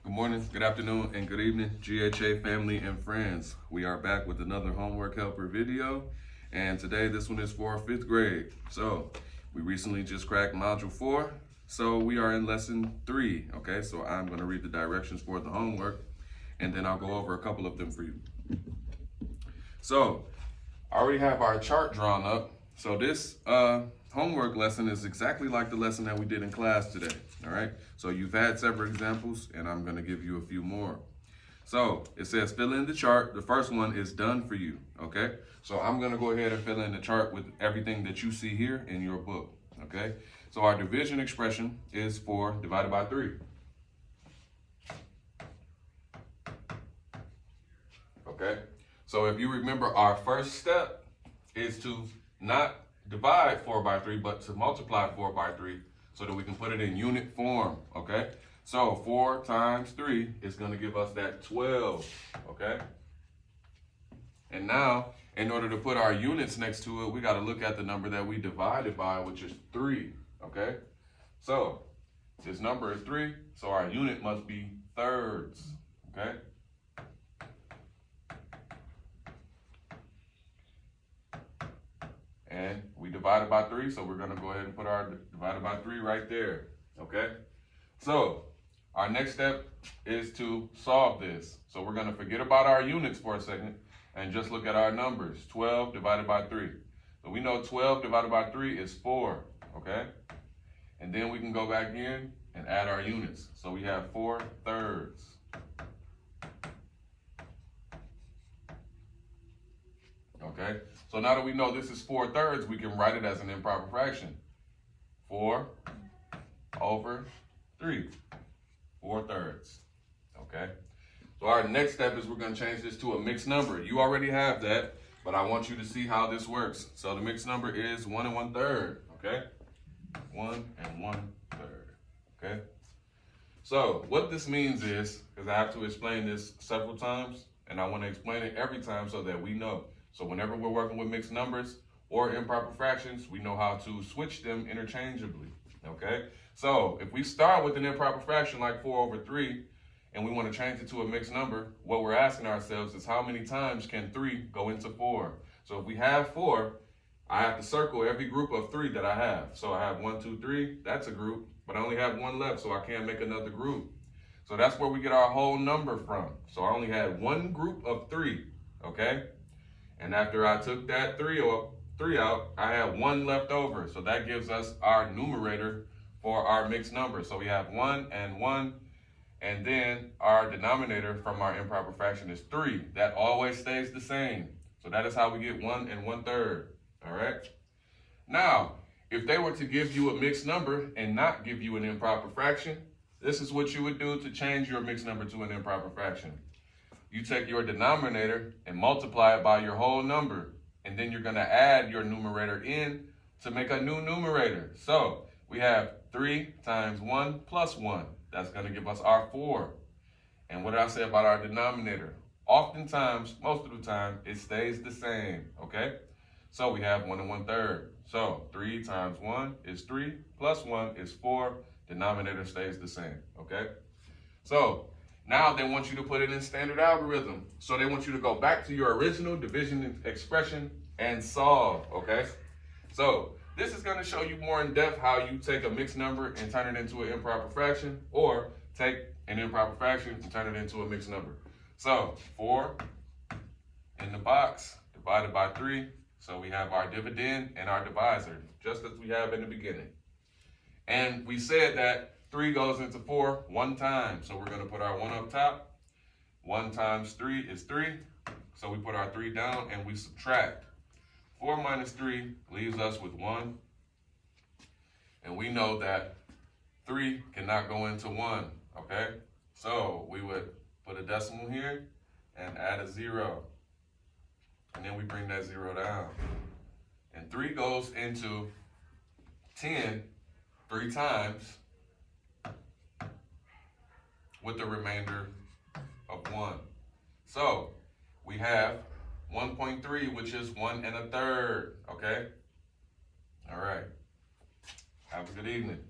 Good morning, good afternoon, and good evening, GHA family and friends. We are back with another homework helper video, and today this one is for 5th grade. So we recently just cracked module 4, so we are in lesson 3, okay? So I'm gonna read the directions for the homework, and then I'll go over a couple of them for you. So I already have our chart drawn up. So this homework lesson is exactly like the lesson that we did in class today, all right? So you've had several examples, and I'm gonna give you a few more. So it says fill in the chart. The first one is done for you, okay? So I'm gonna go ahead and fill in the chart with everything that you see here in your book, okay? So our division expression is 4 divided by 3. Okay, so if you remember, our first step is to not divide 4 by 3, but to multiply 4 by 3 so that we can put it in unit form, okay? So 4 times 3 is going to give us that 12, okay? And now, in order to put our units next to it, we got to look at the number that we divided by, which is 3, okay? So this number is 3, so our unit must be thirds, okay? And we divided by 3, so we're going to go ahead and put our divided by 3 right there, okay? So our next step is to solve this. So we're going to forget about our units for a second and just look at our numbers. 12 divided by 3. So we know 12 divided by 3 is 4, okay? And then we can go back in and add our units. So we have 4 thirds. Okay, so now that we know this is 4 thirds, we can write it as an improper fraction. 4 over 3, 4 thirds, okay? So our next step is we're gonna change this to a mixed number. You already have that, but I want you to see how this works. So the mixed number is 1 1/3, okay? 1 1/3, okay? So what this means is, because I have to explain this several times, and I wanna explain it every time so that we know. So whenever we're working with mixed numbers or improper fractions, we know how to switch them interchangeably, okay? So if we start with an improper fraction like 4 over 3, and we want to change it to a mixed number, what we're asking ourselves is how many times can 3 go into 4? So if we have 4, I have to circle every group of 3 that I have. So I have 1, 2, 3, that's a group, but I only have 1 left, so I can't make another group. So that's where we get our whole number from. So I only had 1 group of 3, okay? And after I took that 3 out, I have 1 left over. So that gives us our numerator for our mixed number. So we have 1 and 1, and then our denominator from our improper fraction is 3. That always stays the same. So that is how we get 1 1/3, all right? Now, if they were to give you a mixed number and not give you an improper fraction, this is what you would do to change your mixed number to an improper fraction. You take your denominator and multiply it by your whole number, and then you're going to add your numerator in to make a new numerator. So we have 3 times 1 plus 1. That's going to give us our 4. And what did I say about our denominator? Oftentimes, most of the time, it stays the same, okay? So we have 1 1/3. So 3 times 1 is 3 plus 1 is 4. Denominator stays the same, okay? So now they want you to put it in standard algorithm. So they want you to go back to your original division expression and solve, okay? So this is going to show you more in depth how you take a mixed number and turn it into an improper fraction, or take an improper fraction and turn it into a mixed number. So 4 in the box divided by 3. So we have our dividend and our divisor, just as we have in the beginning. And we said that 3 goes into 4 1 time. So we're going to put our 1 up top. 1 times 3 is 3. So we put our 3 down and we subtract. 4 minus 3 leaves us with 1. And we know that 3 cannot go into 1, okay? So we would put a decimal here and add a 0. And then we bring that 0 down. And 3 goes into 10 3 times, with the remainder of 1. So we have 1.3, which is 1 1/3, okay? All right. Have a good evening.